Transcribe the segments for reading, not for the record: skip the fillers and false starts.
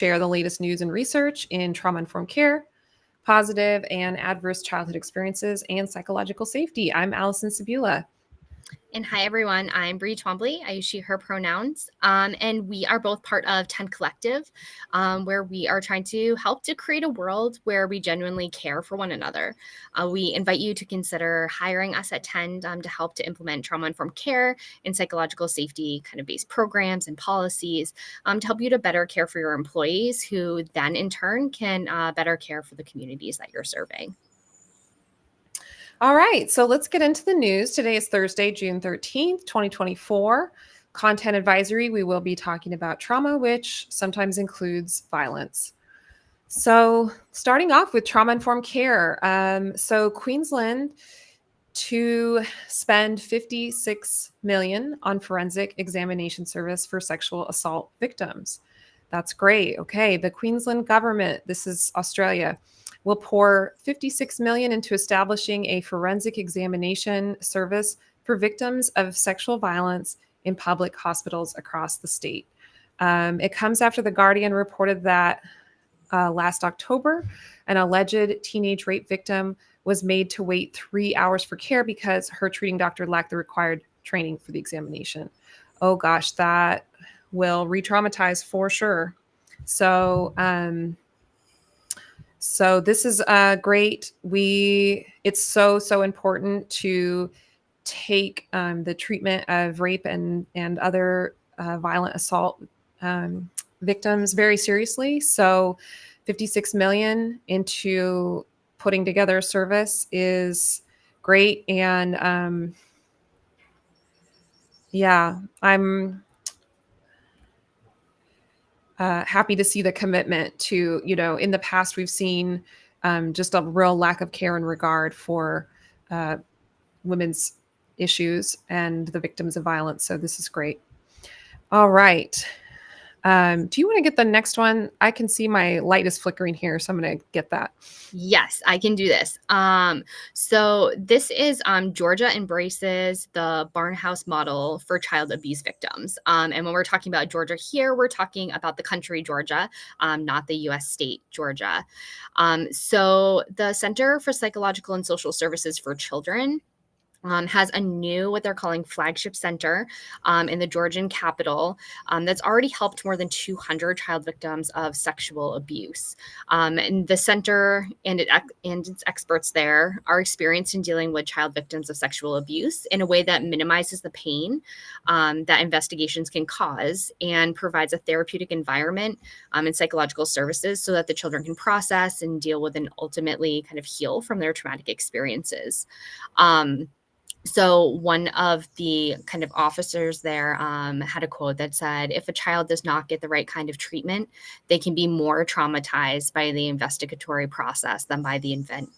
share the latest news and research in trauma-informed care, positive and adverse childhood experiences, and psychological safety. I'm Allison Sabula. And hi, everyone. I'm Bree Twombly. I use she, her pronouns. And we are both part of 10 Collective, where we are trying to help to create a world where we genuinely care for one another. We invite you to consider hiring us at 10 to help to implement trauma-informed care and psychological safety kind of based programs and policies to help you to better care for your employees, who then in turn can better care for the communities that you're serving. All right, so let's get into the news. Today is Thursday, June 13th, 2024. Content advisory, we will be talking about trauma, which sometimes includes violence. So starting off with trauma-informed care. So Queensland to spend 56 million on forensic examination service for sexual assault victims. That's great. Okay, the Queensland government, this is Australia, will pour 56 million into establishing a forensic examination service for victims of sexual violence in public hospitals across the state. It comes after The Guardian reported that last October, an alleged teenage rape victim was made to wait 3 hours for care because her treating doctor lacked the required training for the examination. Oh gosh, that will re-traumatize for sure. So this is great. It's so important to take the treatment of rape and other violent assault victims very seriously. So 56 million into putting together a service is great. And I'm happy to see the commitment to, in the past, we've seen just a real lack of care and regard for women's issues and the victims of violence. So this is great. All right. Do you want to get the next one? I can see my light is flickering here, so I'm going to get that. Yes, I can do this. So this is Georgia embraces the Barnhouse model for child abuse victims. And when we're talking about Georgia here, we're talking about the country Georgia, not the U.S. state Georgia. So the Center for Psychological and Social Services for Children has a new, what they're calling flagship center in the Georgian capital that's already helped more than 200 child victims of sexual abuse. And the center and its experts there are experienced in dealing with child victims of sexual abuse in a way that minimizes the pain that investigations can cause and provides a therapeutic environment and psychological services so that the children can process and deal with and ultimately kind of heal from their traumatic experiences. So one of the kind of officers there had a quote that said, if a child does not get the right kind of treatment, they can be more traumatized by the investigatory process than by the event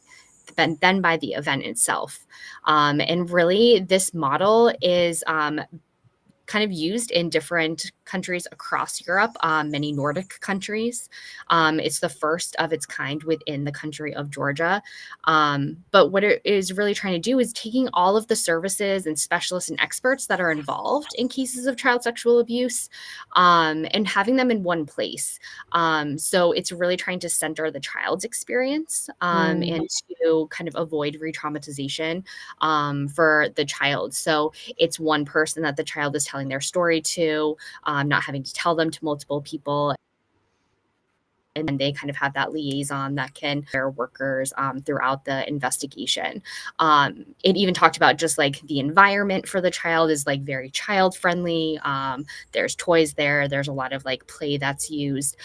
itself. And really, this model is kind of used in different countries across Europe, many Nordic countries. It's the first of its kind within the country of Georgia. But what it is really trying to do is taking all of the services and specialists and experts that are involved in cases of child sexual abuse and having them in one place. So it's really trying to center the child's experience and to kind of avoid re-traumatization for the child. So it's one person that the child is telling their story to, not having to tell them to multiple people. And then they kind of have that liaison that can care workers throughout the investigation. It even talked about just like the environment for the child is like very child friendly. There's toys there. There's a lot of like play that's used.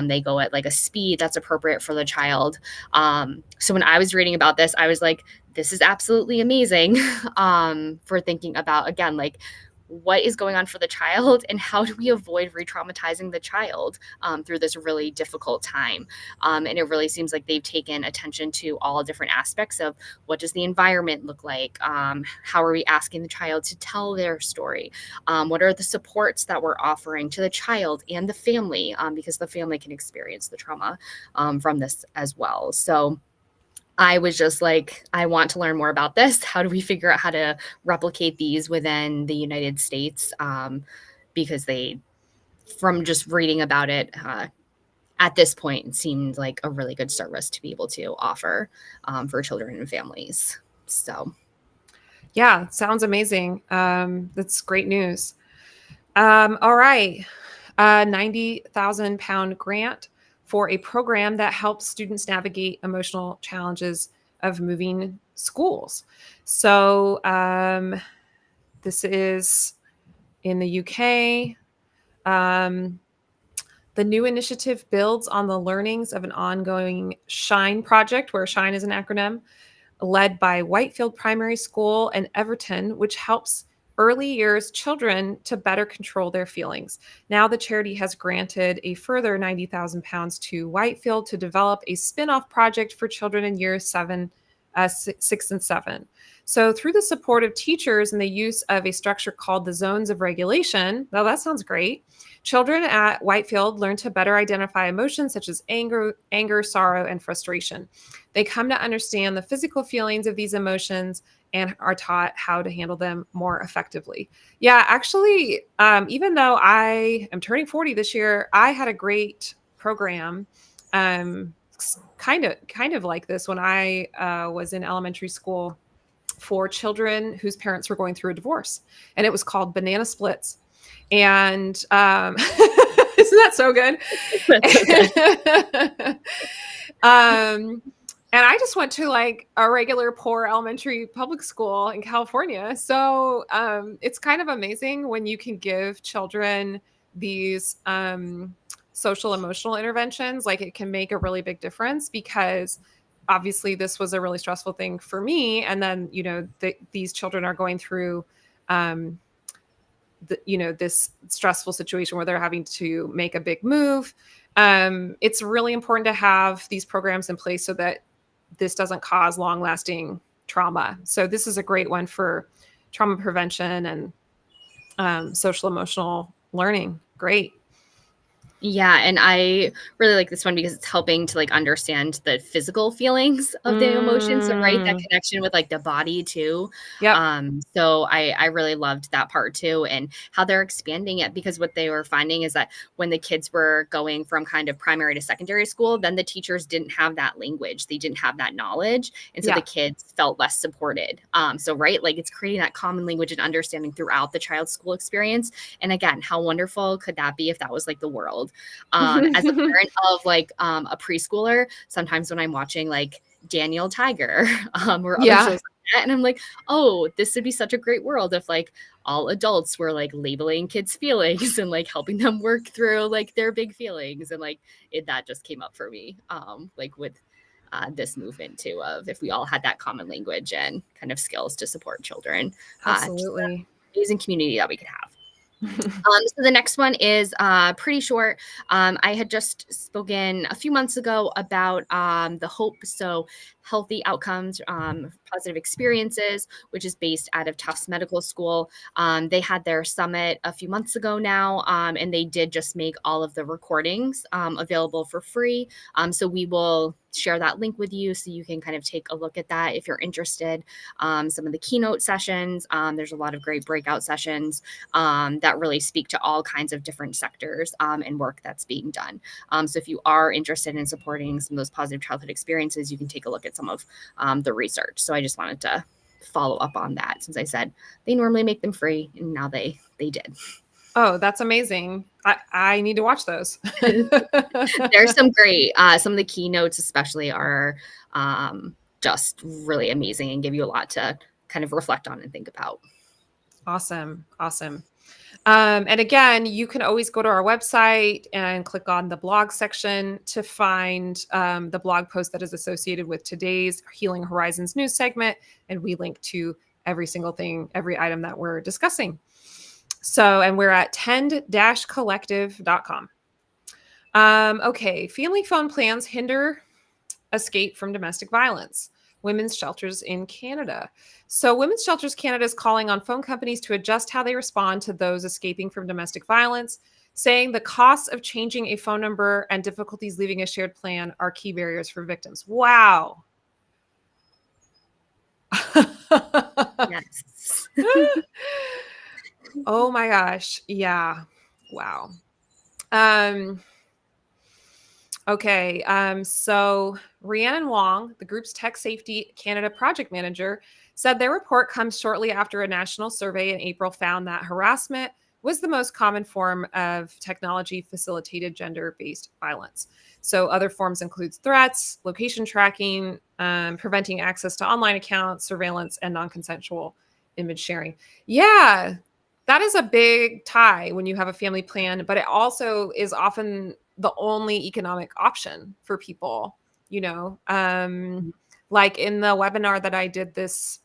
They go at like a speed that's appropriate for the child. So when I was reading about this, I was like, this is absolutely amazing for thinking about, again, like what is going on for the child and how do we avoid re-traumatizing the child through this really difficult time. And it really seems like they've taken attention to all different aspects of what does the environment look like? How are we asking the child to tell their story? What are the supports that we're offering to the child and the family? Because the family can experience the trauma from this as well. So I was just like, I want to learn more about this. How do we figure out how to replicate these within the United States? Because from just reading about it, at this point seemed like a really good service to be able to offer for children and families. So Yeah, sounds amazing. That's great news. All right. 90,000 pound grant for a program that helps students navigate emotional challenges of moving schools. So this is in the UK. Um, the new initiative builds on the learnings of an ongoing SHINE project, where SHINE is an acronym, led by Whitefield Primary School and Everton, which helps early years children to better control their feelings. Now, the charity has granted a further 90,000 pounds to Whitefield to develop a spin off project for children in years 6, and 7. So, through the support of teachers and the use of a structure called the zones of regulation, now that sounds great. Children at Whitefield learn to better identify emotions such as anger, sorrow, and frustration. They come to understand the physical feelings of these emotions and are taught how to handle them more effectively. Yeah, actually, even though I am turning 40 this year, I had a great program, kind of like this when I was in elementary school for children whose parents were going through a divorce, and it was called Banana Splits. And isn't that so good? um, and I just went to like a regular poor elementary public school in California. So it's kind of amazing when you can give children these social emotional interventions. Like it can make a really big difference, because obviously this was a really stressful thing for me. And then, these children are going through this stressful situation where they're having to make a big move. It's really important to have these programs in place so that this doesn't cause long lasting trauma. So this is a great one for trauma prevention and social emotional learning. Great. yeah, and I really like this one because it's helping to like understand the physical feelings of the emotions. So right, that Mm, connection with like the body too. yep. So I really loved that part too, and how they're expanding it, because what they were finding is that when the kids were going from kind of primary to secondary school, then the teachers didn't have that language, they didn't have that knowledge, and so the Yeah. kids felt less supported. So right, like it's creating that common language and understanding throughout the child's school experience. And again, how wonderful could that be if that was like the world? As a parent of like a preschooler, sometimes when I'm watching like Daniel Tiger or other Yeah. shows like that, and I'm like, oh, this would be such a great world if like all adults were like labeling kids' feelings and like helping them work through like their big feelings. And like that just came up for me, like with this movement too, of if we all had that common language and kind of skills to support children, just an Absolutely. amazing community that we could have. So the next one is pretty short. I had just spoken a few months ago about the HOPE, so Healthy Outcomes, Positive Experiences, which is based out of Tufts Medical School. They had their summit a few months ago now, and they did just make all of the recordings available for free. So we will share that link with you so you can kind of take a look at that if you're interested. Some of the keynote sessions, there's a lot of great breakout sessions that really speak to all kinds of different sectors and work that's being done. So if you are interested in supporting some of those positive childhood experiences, you can take a look at some of the research. So I just wanted to follow up on that, since I said they normally make them free, and now they did. Oh, that's amazing. I need to watch those. There's some great, some of the keynotes especially are just really amazing and give you a lot to kind of reflect on and think about. Awesome. Awesome. And again, you can always go to our website and click on the blog section to find the blog post that is associated with today's Healing Horizons news segment. And we link to every single thing, every item that we're discussing. So, and we're at tend-collective.com. Okay, family phone plans hinder escape from domestic violence. Women's shelters in Canada. So, Women's Shelters Canada is calling on phone companies to adjust how they respond to those escaping from domestic violence, saying the costs of changing a phone number and difficulties leaving a shared plan are key barriers for victims. Wow. Yes. Oh my gosh. Yeah. Wow. Um, Okay. So Rhiannon Wong, the group's Tech Safety Canada project manager, said their report comes shortly after a national survey in April found that harassment was the most common form of technology facilitated gender based violence. So other forms includes threats, location tracking, preventing access to online accounts, surveillance, and non consensual image sharing. Yeah, that is a big tie when you have a family plan, but it also is often the only economic option for people, you know. Like in the webinar that I did this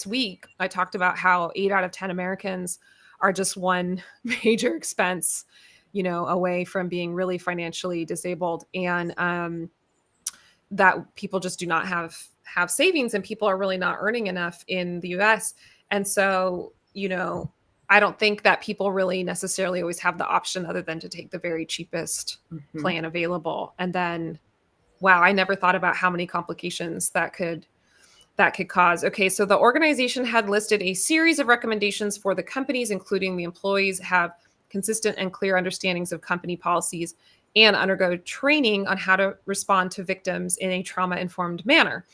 week, I talked about how 8 out of 10 Americans are just one major expense, you know, away from being really financially disabled, and that people just do not have savings, and people are really not earning enough in the US. And so, you know, I don't think that people really necessarily always have the option other than to take the very cheapest Mhm. plan available. And then, wow, I never thought about how many complications that could cause. Okay, so the organization had listed a series of recommendations for the companies, including the employees have consistent and clear understandings of company policies and undergo training on how to respond to victims in a trauma informed manner.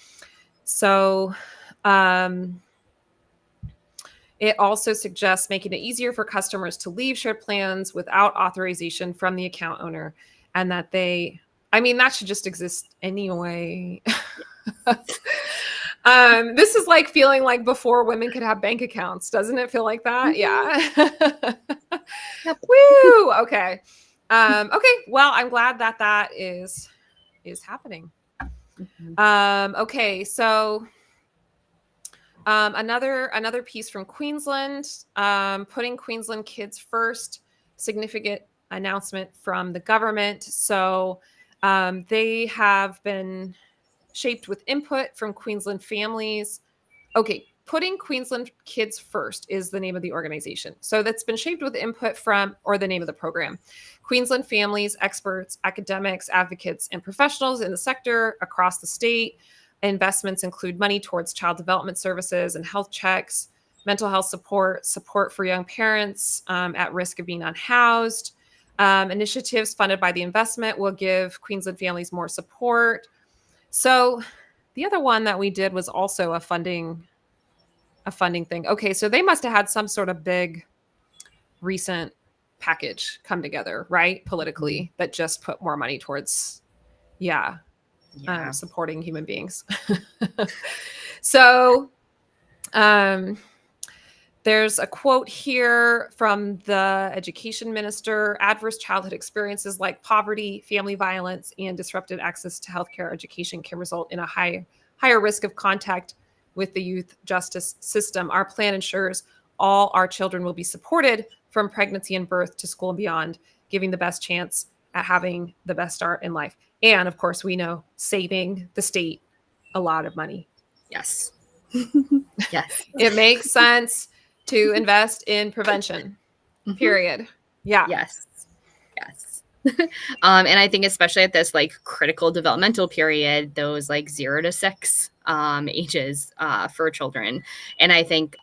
So, um, it also suggests making it easier for customers to leave shared plans without authorization from the account owner, and that I mean, that should just exist anyway. This is like feeling like before women could have bank accounts. Doesn't it feel like that? Mhm. Yeah. Yep. Woo. Okay. Okay. Well, I'm glad that that is happening. Mhm. Okay. So another piece from Queensland, putting Queensland kids first, significant announcement from the government. So they have been shaped with input from Queensland families. Okay, putting Queensland kids first is the name of the organization. So that's been shaped with input from, or the name of the program. Queensland families, experts, academics, advocates, and professionals in the sector across the state. Investments include money towards child development services and health checks, mental health support, support for young parents at risk of being unhoused. Initiatives funded by the investment will give Queensland families more support. So the other one that we did was also a funding thing. Okay, so they must have had some sort of big recent package come together, right? Mhm. Politically, that just put more money towards, yeah, Yeah. supporting human beings. So, um, there's a quote here from the education minister. Adverse childhood experiences like poverty, family violence, and disrupted access to healthcare education can result in a higher risk of contact with the youth justice system. Our plan ensures all our children will be supported from pregnancy and birth to school and beyond, giving the best chance at having the best start in life. And of course, we know saving the state a lot of money. Yes. Yes. It makes sense to invest in prevention. Mhm. Period. Yeah. Yes. Yes. And I think especially at this like critical developmental period, those like 0 to 6 ages for children. And I think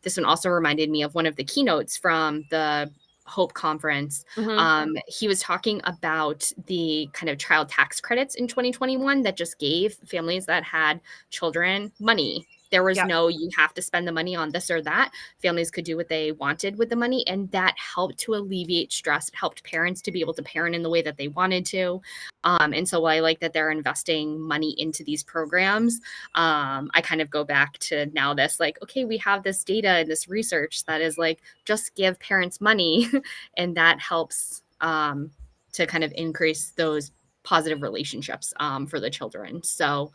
this one also reminded me of one of the keynotes from the Hope Conference. Hmm. He was talking about the kind of child tax credits in 2021 that just gave families that had children money. There was Yep. no, you have to spend the money on this or that. Families could do what they wanted with the money, and that helped to alleviate stress. It helped parents to be able to parent in the way that they wanted to. And so I like that they're investing money into these programs. I kind of go back to now this like, okay, we have this data and this research that is like, just give parents money, and that helps to kind of increase those positive relationships for the children. So,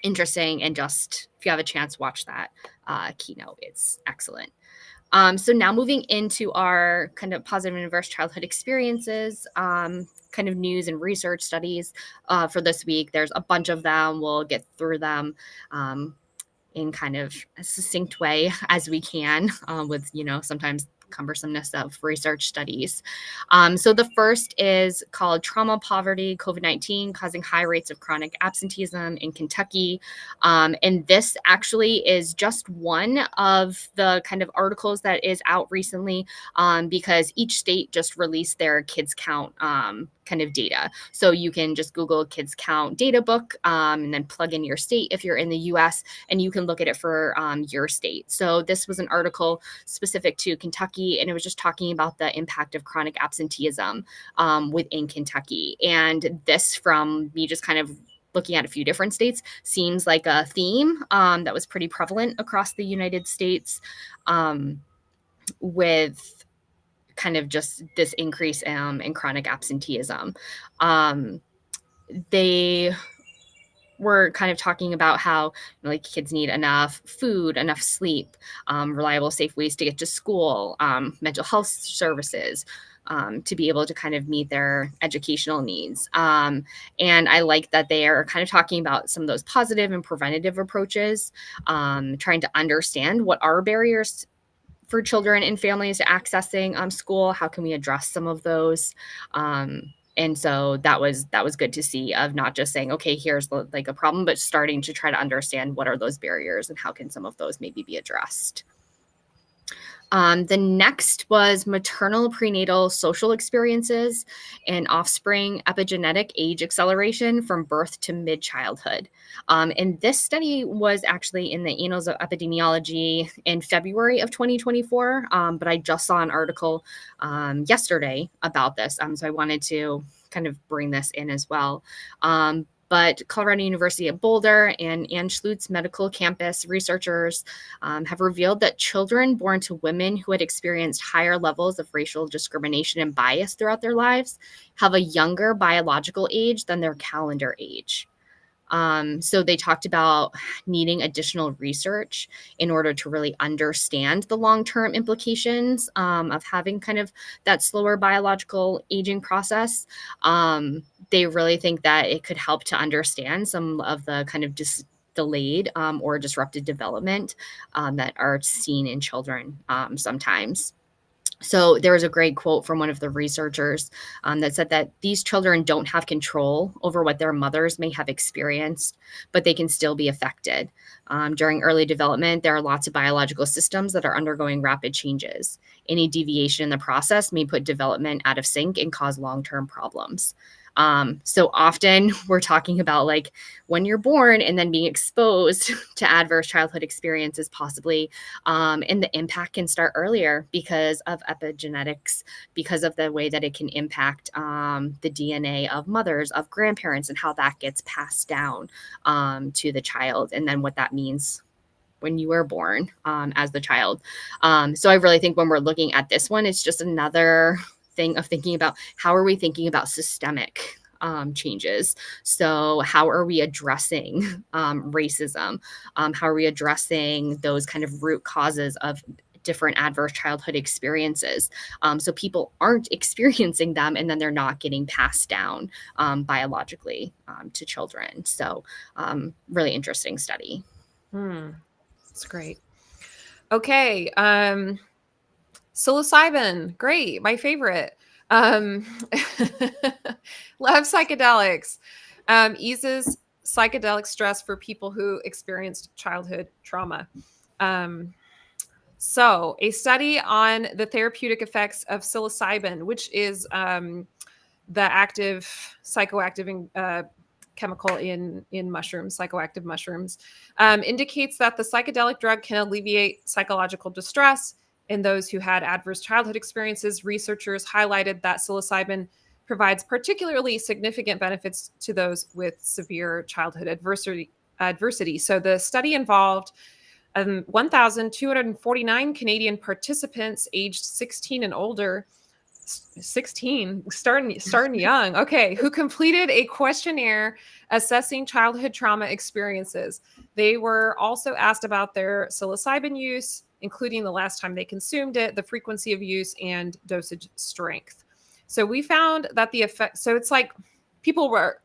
interesting. And just if you have a chance, watch that keynote. It's excellent. So now moving into our kind of positive and adverse childhood experiences, kind of news and research studies for this week. There's a bunch of them. We'll get through them in kind of a succinct way as we can with, sometimes cumbersomeness of research studies. So the first is called Trauma, Poverty, COVID-19 Causing High Rates of Chronic Absenteeism in Kentucky. And this actually is just one of the kind of articles that is out recently, because each state just released their kids count kind of data. So you can just Google kids count data book, and then plug in your state if you're in the US, and you can look at it for your state. So this was an article specific to Kentucky, and it was just talking about the impact of chronic absenteeism within Kentucky. And this, from me just kind of looking at a few different states, seems like a theme that was pretty prevalent across the United States, with kind of just this increase in chronic absenteeism. They were kind of talking about how like kids need enough food, enough sleep, reliable, safe ways to get to school, mental health services, to be able to kind of meet their educational needs. And I like that they are kind of talking about some of those positive and preventative approaches, trying to understand what are barriers for children and families to accessing school. How can we address some of those? And so that was good to see, of not just saying, okay, here's like a problem, but starting to try to understand what are those barriers and how can some of those maybe be addressed. The next was maternal prenatal social experiences and offspring epigenetic age acceleration from birth to mid-childhood. And this study was actually in the Annals of Epidemiology in February of 2024, but I just saw an article yesterday about this. So I wanted to kind of bring this in as well. But Colorado University at Boulder and Anschutz Medical Campus researchers have revealed that children born to women who had experienced higher levels of racial discrimination and bias throughout their lives have a younger biological age than their calendar age. So they talked about needing additional research in order to really understand the long-term implications of having kind of that slower biological aging process. They really think that it could help to understand some of the kind of delayed or disrupted development that are seen in children sometimes. So there was a great quote from one of the researchers that said that these children don't have control over what their mothers may have experienced, but they can still be affected. During early development, there are lots of biological systems that are undergoing rapid changes. Any deviation in the process may put development out of sync and cause long-term problems. So often we're talking about like when you're born and then being exposed to adverse childhood experiences possibly, and the impact can start earlier because of epigenetics, because of the way that it can impact the DNA of mothers, of grandparents, and how that gets passed down to the child, and then what that means when you were born as the child. So I really think when we're looking at this one, it's just another thing of thinking about how are we thinking about systemic changes. So how are we addressing racism? How are we addressing those kind of root causes of different adverse childhood experiences, so people aren't experiencing them and then they're not getting passed down biologically to children. So really interesting study. That's great. Okay. Psilocybin, great, my favorite. Love psychedelics. Eases psychedelic stress for people who experienced childhood trauma. So a study on the therapeutic effects of psilocybin, which is the active psychoactive chemical in mushrooms, psychoactive mushrooms, indicates that the psychedelic drug can alleviate psychological distress in those who had adverse childhood experiences. Researchers highlighted that psilocybin provides particularly significant benefits to those with severe childhood adversity. So the study involved 1,249 Canadian participants aged 16 and older. 16, starting young. Okay, who completed a questionnaire assessing childhood trauma experiences. They were also asked about their psilocybin use, including the last time they consumed it, the frequency of use, and dosage strength. So we found that the effect, so it's like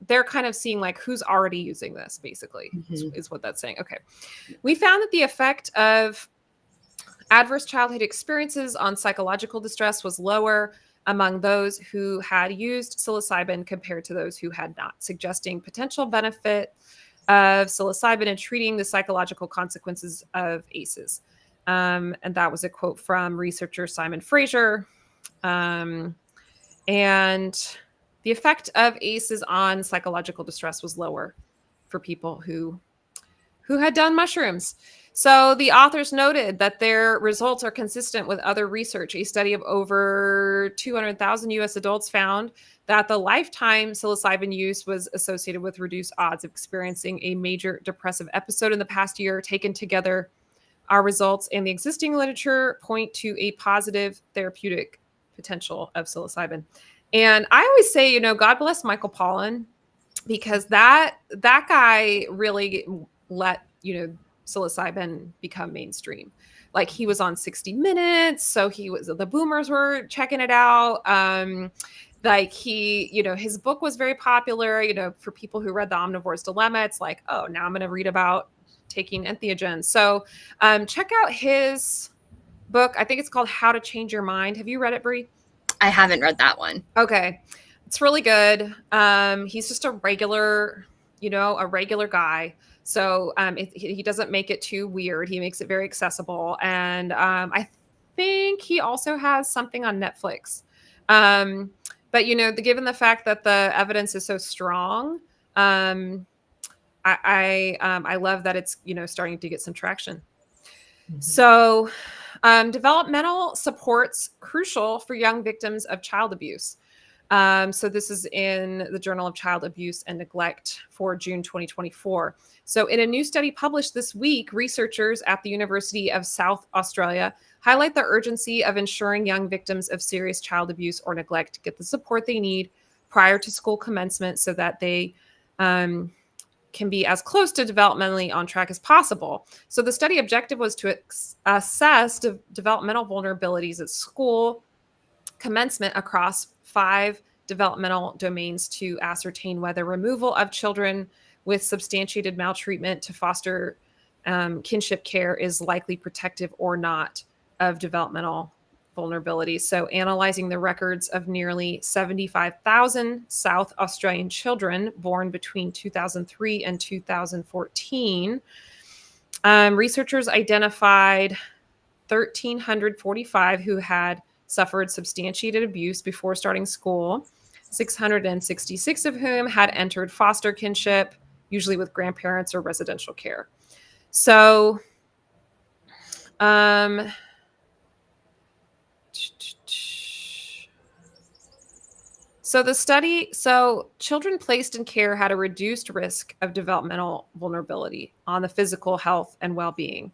they're kind of seeing like who's already using this, basically, is what that's saying. Okay. We found that the effect of Adverse childhood experiences on psychological distress was lower among those who had used psilocybin compared to those who had not, suggesting potential benefit of psilocybin in treating the psychological consequences of ACEs. And that was a quote from researcher Simon Fraser. Um, and the effect of ACEs on psychological distress was lower for people who had done mushrooms. So the authors noted that their results are consistent with other research. A study of over 200,000 US adults found that the lifetime psilocybin use was associated with reduced odds of experiencing a major depressive episode in the past year. Taken together, our results and the existing literature point to a positive therapeutic potential of psilocybin. And I always say, God bless Michael Pollan, because that guy really let psilocybin become mainstream. Like, he was on 60 Minutes, so the boomers were checking it out. Like, his book was very popular. For people who read The Omnivore's Dilemma, it's like, oh, now I'm going to read about taking entheogens. So check out his book. I think it's called How to Change Your Mind. Have you read it, Brie? I haven't read that one. Okay. It's really good. He's just a regular guy. So he doesn't make it too weird. He makes it very accessible. And I think he also has something on Netflix. But given the fact that the evidence is so strong, I love that it's starting to get some traction. Mm-hmm. So developmental support's crucial for young victims of child abuse. So this is in the Journal of Child Abuse and Neglect for June 2024. So in a new study published this week, researchers at the University of South Australia highlight the urgency of ensuring young victims of serious child abuse or neglect get the support they need prior to school commencement so that they can be as close to developmentally on track as possible. So the study objective was to assess developmental vulnerabilities at school commencement across 5 developmental domains to ascertain whether removal of children with substantiated maltreatment to foster kinship care is likely protective or not of developmental vulnerabilities. So analyzing the records of nearly 75,000 South Australian children born between 2003 and 2014, researchers identified 1,345 who had suffered substantiated abuse before starting school, 666 of whom had entered foster kinship, usually with grandparents or residential care. So, children placed in care had a reduced risk of developmental vulnerability on the physical health and well-being,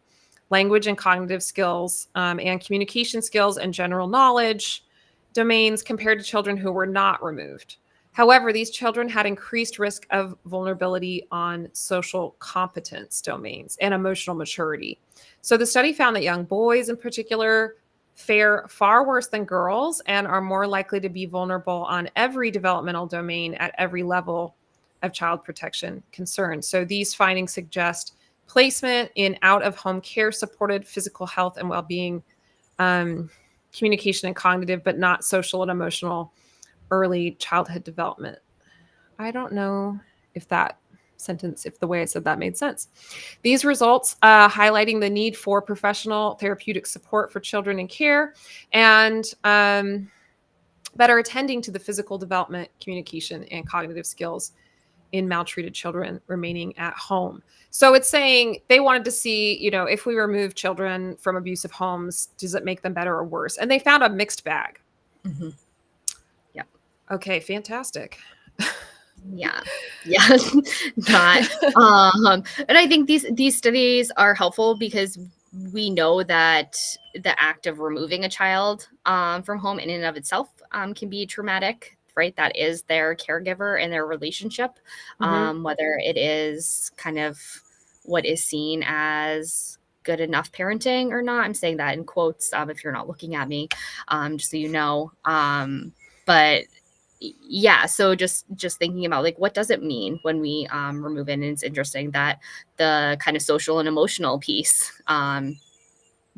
language and cognitive skills, and communication skills and general knowledge domains compared to children who were not removed. However, these children had increased risk of vulnerability on social competence domains and emotional maturity. So the study found that young boys in particular fare far worse than girls and are more likely to be vulnerable on every developmental domain at every level of child protection concern. So these findings suggest placement in out-of-home care supported physical health and well-being, communication and cognitive, but not social and emotional early childhood development. I don't know if the way I said that made sense. These results highlighting the need for professional therapeutic support for children in care and better attending to the physical development, communication, and cognitive skills in maltreated children remaining at home. So it's saying they wanted to see, if we remove children from abusive homes, does it make them better or worse? And they found a mixed bag. Mm-hmm. Yeah. Okay, fantastic. Yeah. Not. And I think these studies are helpful because we know that the act of removing a child from home in and of itself can be traumatic. Right, that is their caregiver and their relationship, whether it is kind of what is seen as good enough parenting or not. I'm saying that in quotes if you're not looking at me, just so you know. But yeah, so just thinking about like what does it mean when we remove it? And it's interesting that the kind of social and emotional piece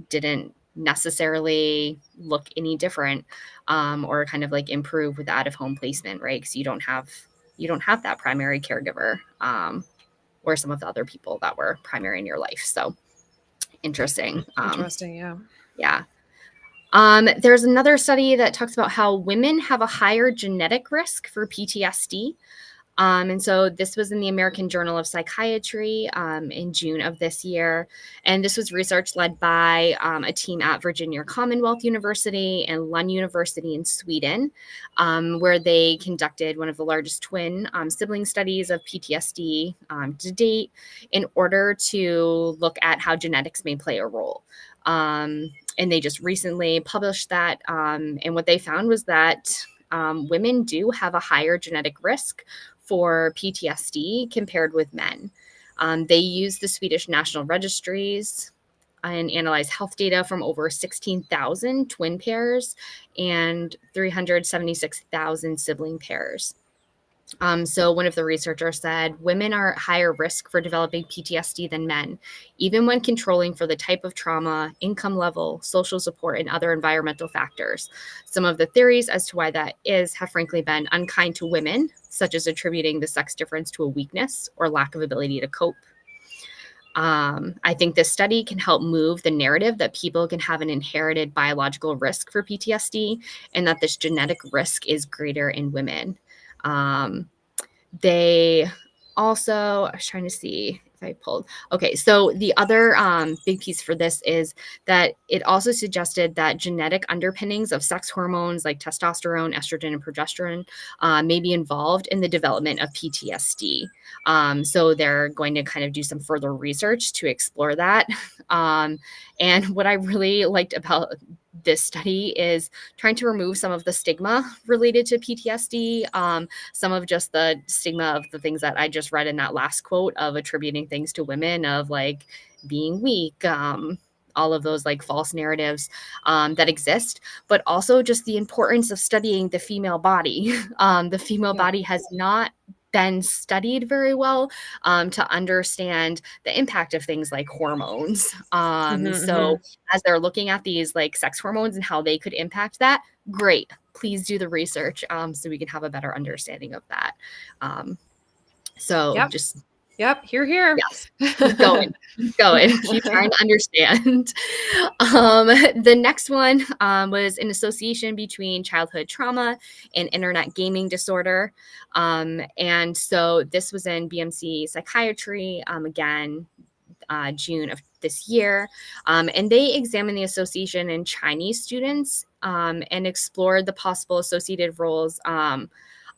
didn't necessarily look any different or kind of like improve with out-of-home placement, right? Because you don't have that primary caregiver or some of the other people that were primary in your life. So interesting. Interesting. Yeah. Yeah. There's another study that talks about how women have a higher genetic risk for PTSD. And so this was in the American Journal of Psychiatry in June of this year. And this was research led by a team at Virginia Commonwealth University and Lund University in Sweden, where they conducted one of the largest twin sibling studies of PTSD to date in order to look at how genetics may play a role. And they just recently published that. And what they found was that women do have a higher genetic risk for PTSD compared with men. They use the Swedish National Registries and analyze health data from over 16,000 twin pairs and 376,000 sibling pairs. So one of the researchers said women are at higher risk for developing PTSD than men, even when controlling for the type of trauma, income level, social support, and other environmental factors. Some of the theories as to why that is have frankly been unkind to women, such as attributing the sex difference to a weakness or lack of ability to cope. I think this study can help move the narrative that people can have an inherited biological risk for PTSD and that this genetic risk is greater in women. They also, I was trying to see if I pulled. Okay, so the other big piece for this is that it also suggested that genetic underpinnings of sex hormones like testosterone, estrogen, and progesterone may be involved in the development of PTSD. So they're going to kind of do some further research to explore that. And what I really liked about this study is trying to remove some of the stigma related to PTSD, some of just the stigma of the things that I just read in that last quote of attributing things to women of like being weak, all of those like false narratives that exist, but also just the importance of studying the female body. The female body has not been studied very well to understand the impact of things like hormones. So as they're looking at these like sex hormones and how they could impact that, great. Please do the research so we can have a better understanding of that. Just Yep, here. yes, keep going, keep trying to understand. The next one was an association between childhood trauma and internet gaming disorder. And so this was in BMC Psychiatry, again, June of this year. And they examined the association in Chinese students and explored the possible associated roles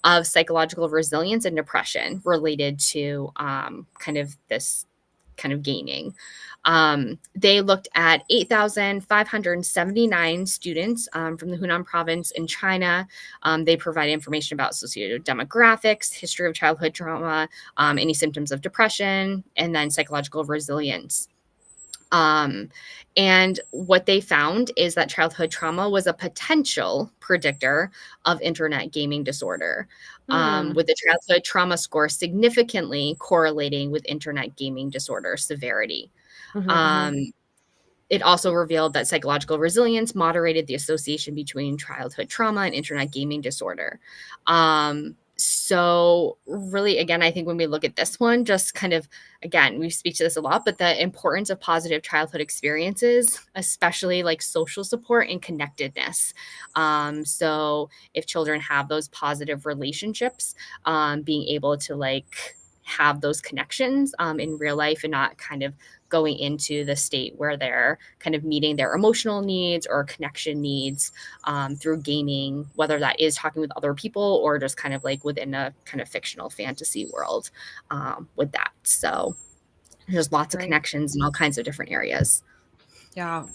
of psychological resilience and depression related to kind of this kind of gaming. They looked at 8,579 students from the Hunan province in China. They provided information about associated demographics, history of childhood trauma, any symptoms of depression, and then psychological resilience. And what they found is that childhood trauma was a potential predictor of internet gaming disorder, with the childhood trauma score significantly correlating with internet gaming disorder severity. It also revealed that psychological resilience moderated the association between childhood trauma and internet gaming disorder. So really, again, I think when we look at this one, just kind of, again, we speak to this a lot, but the importance of positive childhood experiences, especially like social support and connectedness. So if children have those positive relationships, being able to like have those connections in real life and not kind of going into the state where they're kind of meeting their emotional needs or connection needs through gaming, whether that is talking with other people or just kind of like within a kind of fictional fantasy world with that. So there's lots of connections in all kinds of different areas. Yeah.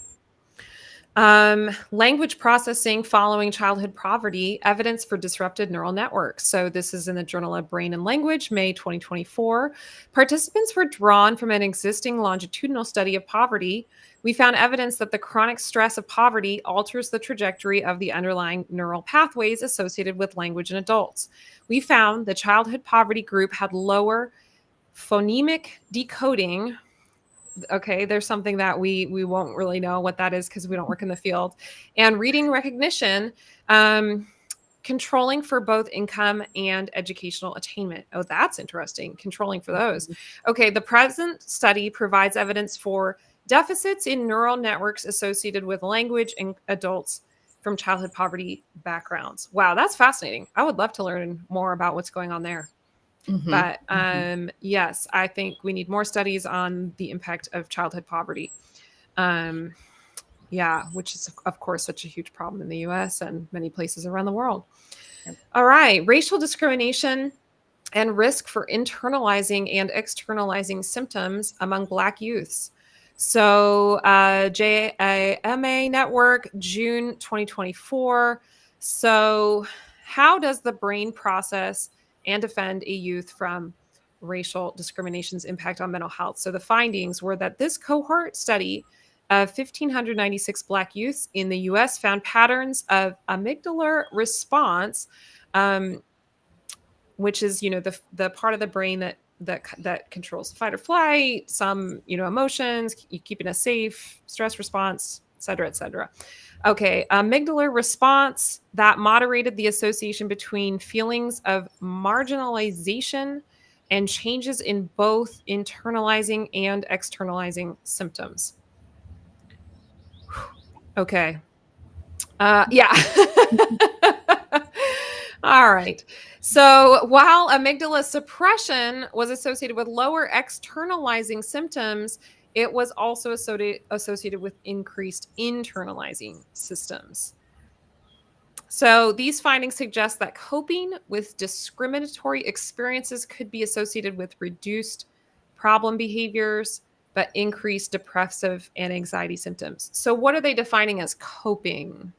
Language processing following childhood poverty, evidence for disrupted neural networks. So this is in the Journal of Brain and Language, May 2024. Participants were drawn from an existing longitudinal study of poverty. We found evidence that the chronic stress of poverty alters the trajectory of the underlying neural pathways associated with language in adults. We found the childhood poverty group had lower phonemic decoding Okay, there's something that we won't really know what that is because we don't work in the field. And reading recognition, um, controlling for both income and educational attainment. Oh, that's interesting. Controlling for those. Mhm. Okay, the present study provides evidence for deficits in neural networks associated with language in adults from childhood poverty backgrounds. Wow, that's fascinating. I would love to learn more about what's going on there. Mhm. But Mhm. yes, I think we need more studies on the impact of childhood poverty. Um, yeah, which is, of course, such a huge problem in the US and many places around the world. Yep. All right, racial discrimination and risk for internalizing and externalizing symptoms among Black youths. So, JAMA Network, June 2024. So, how does the brain process and defend a youth from racial discrimination's impact on mental health? So, the findings were that this cohort study of 1,596 Black youths in the US found patterns of amygdalar response, um, which is, the part of the brain that controls fight or flight, some, emotions, keeping us safe, stress response, et cetera, et cetera. Okay, amygdalar response that moderated the association between feelings of marginalization and changes in both internalizing and externalizing symptoms. Okay. Yeah. All right. So while amygdala suppression was associated with lower externalizing symptoms, it was also associated with increased internalizing systems. So these findings suggest that coping with discriminatory experiences could be associated with reduced problem behaviors, but increased depressive and anxiety symptoms. So what are they defining as coping?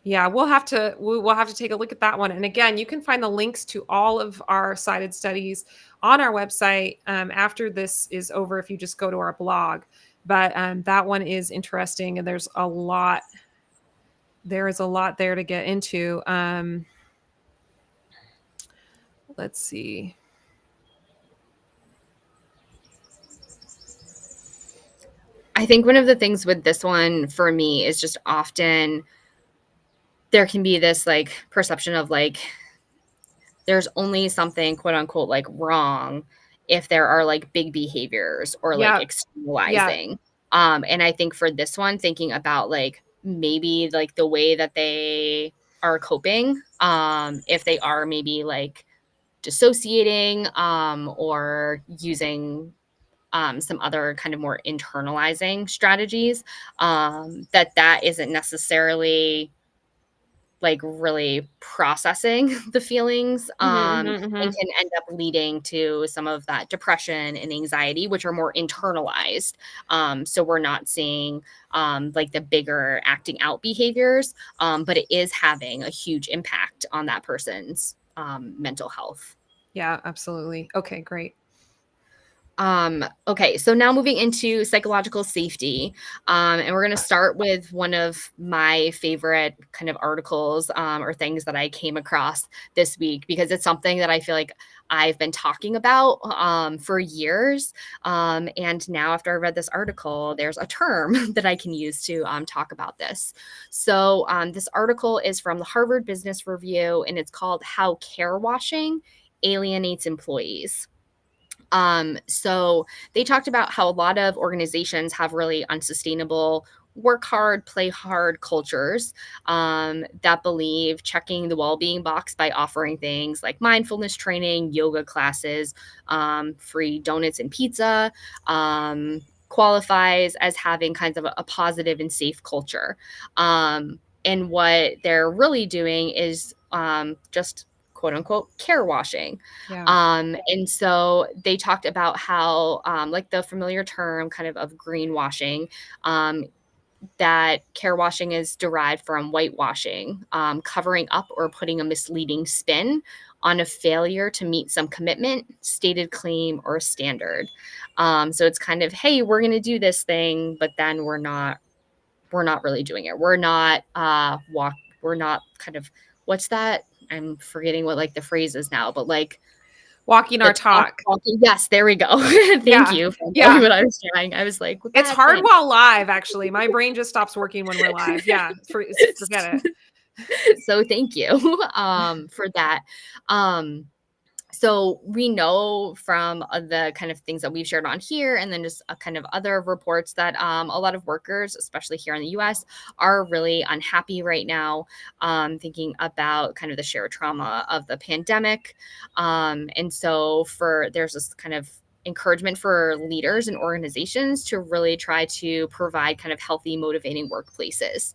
Yeah, we'll have to take a look at that one. And again, you can find the links to all of our cited studies on our website after this is over if you just go to our blog. But that one is interesting, and there's a lot. There is a lot there to get into. Let's see. I think one of the things with this one for me is just often there can be this like perception of like there's only something quote unquote like wrong if there are like big behaviors or like Yeah, yeah. externalizing. And I think for this one, thinking about like maybe like the way that they are coping, if they are maybe like dissociating or using some other kind of more internalizing strategies, that isn't necessarily like really processing the feelings Hmm, and hmm. can end up leading to some of that depression and anxiety, which are more internalized. So we're not seeing like the bigger acting out behaviors, but it is having a huge impact on that person's mental health. Yeah, absolutely. Okay, great. Okay, so now moving into psychological safety. And we're going to start with one of my favorite kind of articles or things that I came across this week because it's something that I feel like I've been talking about for years. And now, after I read this article, there's a term that I can use to talk about this. So, this article is from the Harvard Business Review and it's called How Care Washing Alienates Employees. So they talked about how a lot of organizations have really unsustainable work hard, play hard cultures that believe checking the well-being box by offering things like mindfulness training, yoga classes, free donuts and pizza, qualifies as having kinds of a positive and safe culture. And what they're really doing is just quote unquote care washing. Yeah. And so they talked about how, like the familiar term kind of greenwashing, that care washing is derived from whitewashing, covering up or putting a misleading spin on a failure to meet some commitment, stated claim, or standard. So it's kind of, hey, we're going to do this thing, but then we're not really doing it. We're not kind of, what's that? I'm forgetting what like the phrase is now, but like Walking The our talk. walking. Yes, there we go. Thank Yeah. you for knowing Yeah. what I was trying. I was like, well, It's that's hard it. while live, actually. My brain just stops working when we're live. Yeah. Forget it. So thank you for that. Um, so we know from the kind of things that we've shared on here and then just kind of other reports that a lot of workers, especially here in the US, are really unhappy right now, thinking about kind of the shared trauma of the pandemic. And so there's this kind of encouragement for leaders and organizations to really try to provide kind of healthy, motivating workplaces.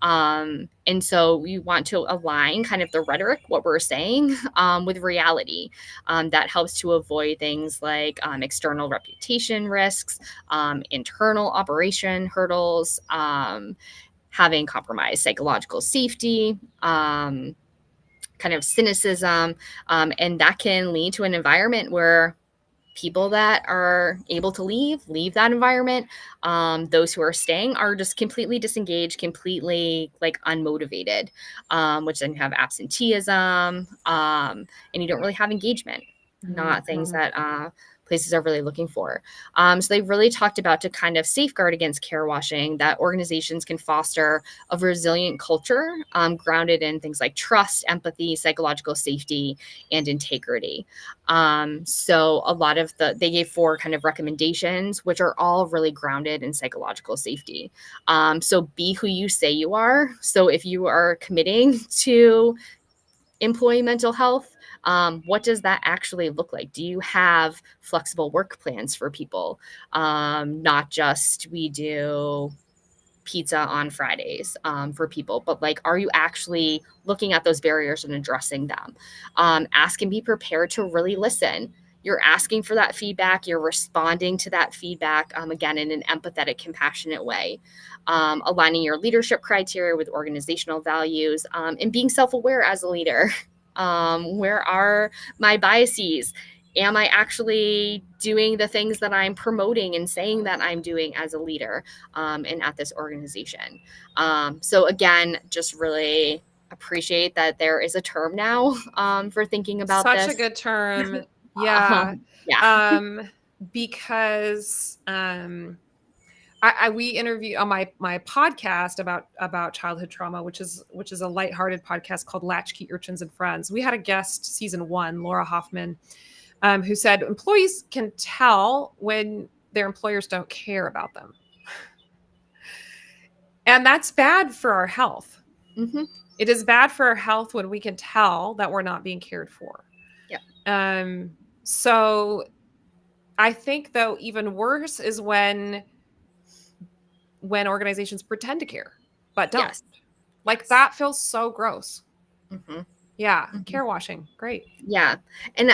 And so we want to align kind of the rhetoric, what we're saying, with reality. That helps to avoid things like external reputation risks, internal operation hurdles, having compromised psychological safety, kind of cynicism, and that can lead to an environment where people that are able to leave that environment. Those who are staying are just completely disengaged, completely like unmotivated, which then you have absenteeism, and you don't really have engagement, not things Mhm. that places are really looking for. So they really talked about to kind of safeguard against care washing, that organizations can foster a resilient culture grounded in things like trust, empathy, psychological safety, and integrity. So a lot of they gave 4 kind of recommendations, which are all really grounded in psychological safety. So be who you say you are. So if you are committing to employee mental health, what does that actually look like? Do you have flexible work plans for people? Not just we do pizza on Fridays for people, but like, are you actually looking at those barriers and addressing them? Ask and be prepared to really listen. You're asking for that feedback. You're responding to that feedback, again, in an empathetic, compassionate way. Aligning your leadership criteria with organizational values, and being self-aware as a leader. Where are my biases? Am I actually doing the things that I'm promoting and saying that I'm doing as a leader and at this organization? So again, just really appreciate that there is a term now for thinking about Such a this. good term. Yeah. Yeah. Um, because we interview on my podcast about childhood trauma, which is a lighthearted podcast called Latchkey Urchins and Friends. We had a guest season 1, Laura Hoffman, who said employees can tell when their employers don't care about them, and that's bad for our health. Mm-hmm. It is bad for our health when we can tell that we're not being cared for. Yeah. So I think though even worse is when organizations pretend to care but don't. Yes. Like Yes. that feels so gross. Mm-hmm. Yeah, Mm-hmm. care washing. Great. Yeah. And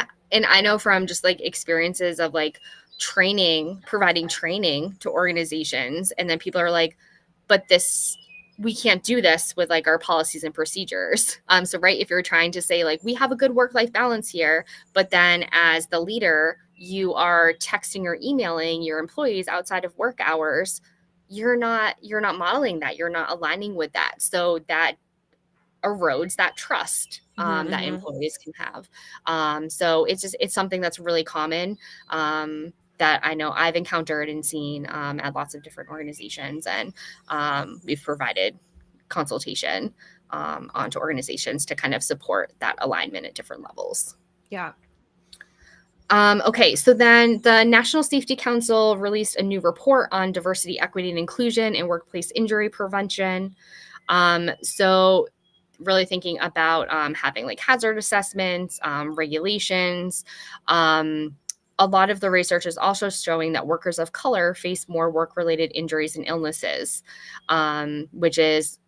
I know from just like experiences of like providing training to organizations, and then people are like, but we can't do this with like our policies and procedures. So right, if you're trying to say like we have a good work-life balance here, but then as the leader, you are texting or emailing your employees outside of work hours, you're not modeling that, you're not aligning with that. So that erodes that trust that Mm-hmm. employees can have. So it's something that's really common, that I know I've encountered and seen at lots of different organizations, and we've provided consultation onto organizations to kind of support that alignment at different levels. Yeah. Okay, so then the National Safety Council released a new report on diversity, equity, and inclusion in workplace injury prevention. So really thinking about having like hazard assessments, regulations. A lot of the research is also showing that workers of color face more work-related injuries and illnesses, which is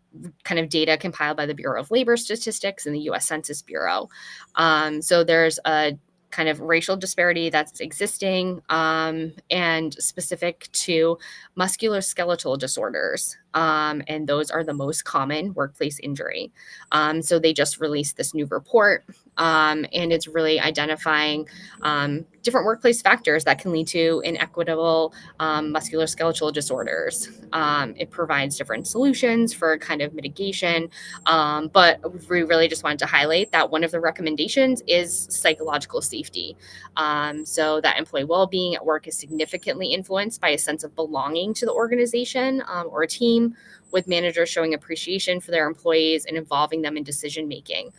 kind of data compiled by the Bureau of Labor Statistics and the U.S. Census Bureau. So there's a kind of racial disparity that's existing, and specific to musculoskeletal disorders. And those are the most common workplace injury. So they just released this new report, and it's really identifying different workplace factors that can lead to inequitable musculoskeletal disorders. It provides different solutions for kind of mitigation, but we really just wanted to highlight that one of the recommendations is psychological safety. So that employee well-being at work is significantly influenced by a sense of belonging to the organization or a team, with managers showing appreciation for their employees and involving them in decision making.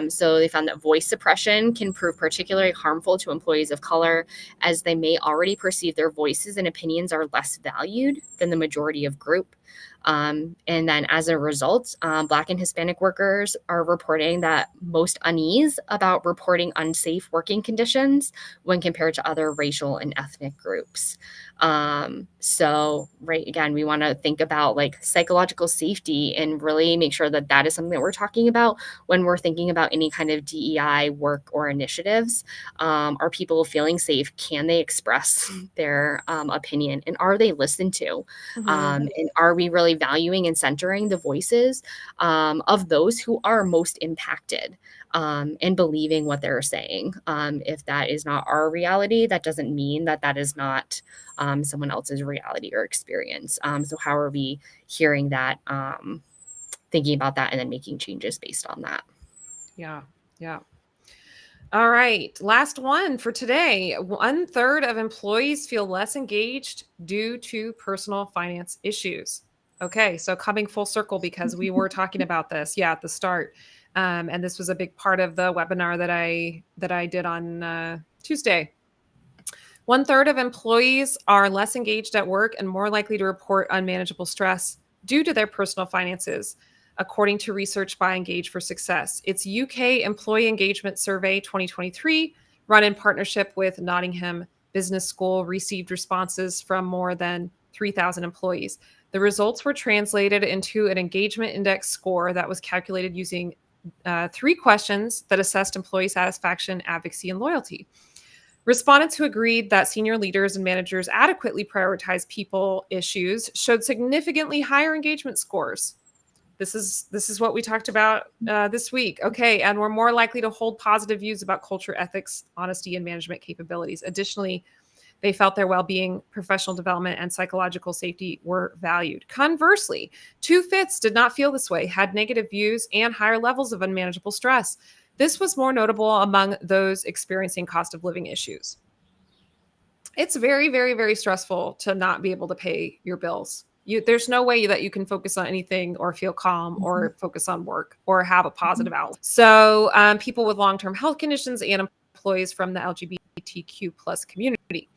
So they found that voice suppression can prove particularly harmful to employees of color, as they may already perceive their voices and opinions are less valued than the majority of group. And then as a result, Black and Hispanic workers are reporting that most unease about reporting unsafe working conditions when compared to other racial and ethnic groups. So, right, again, we want to think about like psychological safety and really make sure that that is something that we're talking about when we're thinking about any kind of DEI work or initiatives. Are people feeling safe? Can they express their opinion? And are they listened to? And are we really valuing and centering the voices of those who are most impacted, and believing what they're saying? If that is not our reality, that doesn't mean that that is not someone else's reality or experience. So how are we hearing that, thinking about that, and then making changes based on that? Yeah. Yeah. All right. Last one for today. 1/3 of employees feel less engaged due to personal finance issues. Okay. So coming full circle, because we were talking about this, at the start. And this was a big part of the webinar that I did on Tuesday. 1/3 of employees are less engaged at work and more likely to report unmanageable stress due to their personal finances, according to research by Engage for Success. It's UK Employee Engagement Survey 2023, run in partnership with Nottingham Business School, received responses from more than 3,000 employees. The results were translated into an engagement index score that was calculated using 3 questions that assessed employee satisfaction, advocacy, and loyalty. Respondents who agreed that senior leaders and managers adequately prioritize people issues showed significantly higher engagement scores. This is what we talked about this week. Okay, and we're more likely to hold positive views about culture, ethics, honesty, and management capabilities. Additionally, they felt their well-being, professional development, and psychological safety were valued. Conversely, 2/5 did not feel this way, had negative views, and higher levels of unmanageable stress. This was more notable among those experiencing cost of living issues. It's very, very, very stressful to not be able to pay your bills. There's no way that you can focus on anything or feel calm or focus on work or have a positive outlook. So people with long-term health conditions and employees from the LGBTQ plus community.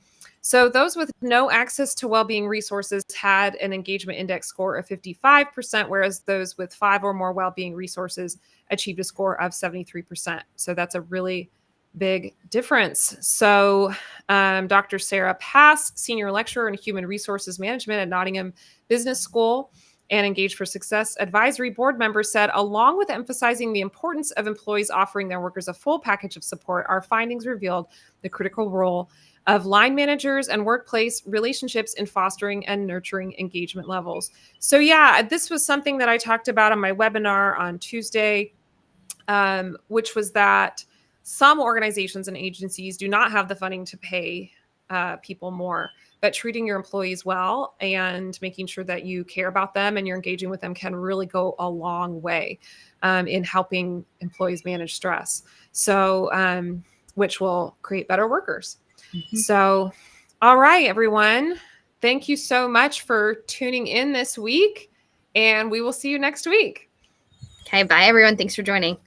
So those with no access to well-being resources had an engagement index score of 55%, whereas those with 5 or more well-being resources achieved a score of 73%. So that's a really big difference. So Dr. Sarah Pass, senior lecturer in human resources management at Nottingham Business School and Engage for Success advisory board member, said, along with emphasizing the importance of employees offering their workers a full package of support, our findings revealed the critical role of line managers and workplace relationships in fostering and nurturing engagement levels. So this was something that I talked about on my webinar on Tuesday, which was that some organizations and agencies do not have the funding to pay people more, but treating your employees well and making sure that you care about them and you're engaging with them can really go a long way in helping employees manage stress. So, which will create better workers. So, all right, everyone. Thank you so much for tuning in this week, and we will see you next week. Okay, bye, everyone. Thanks for joining.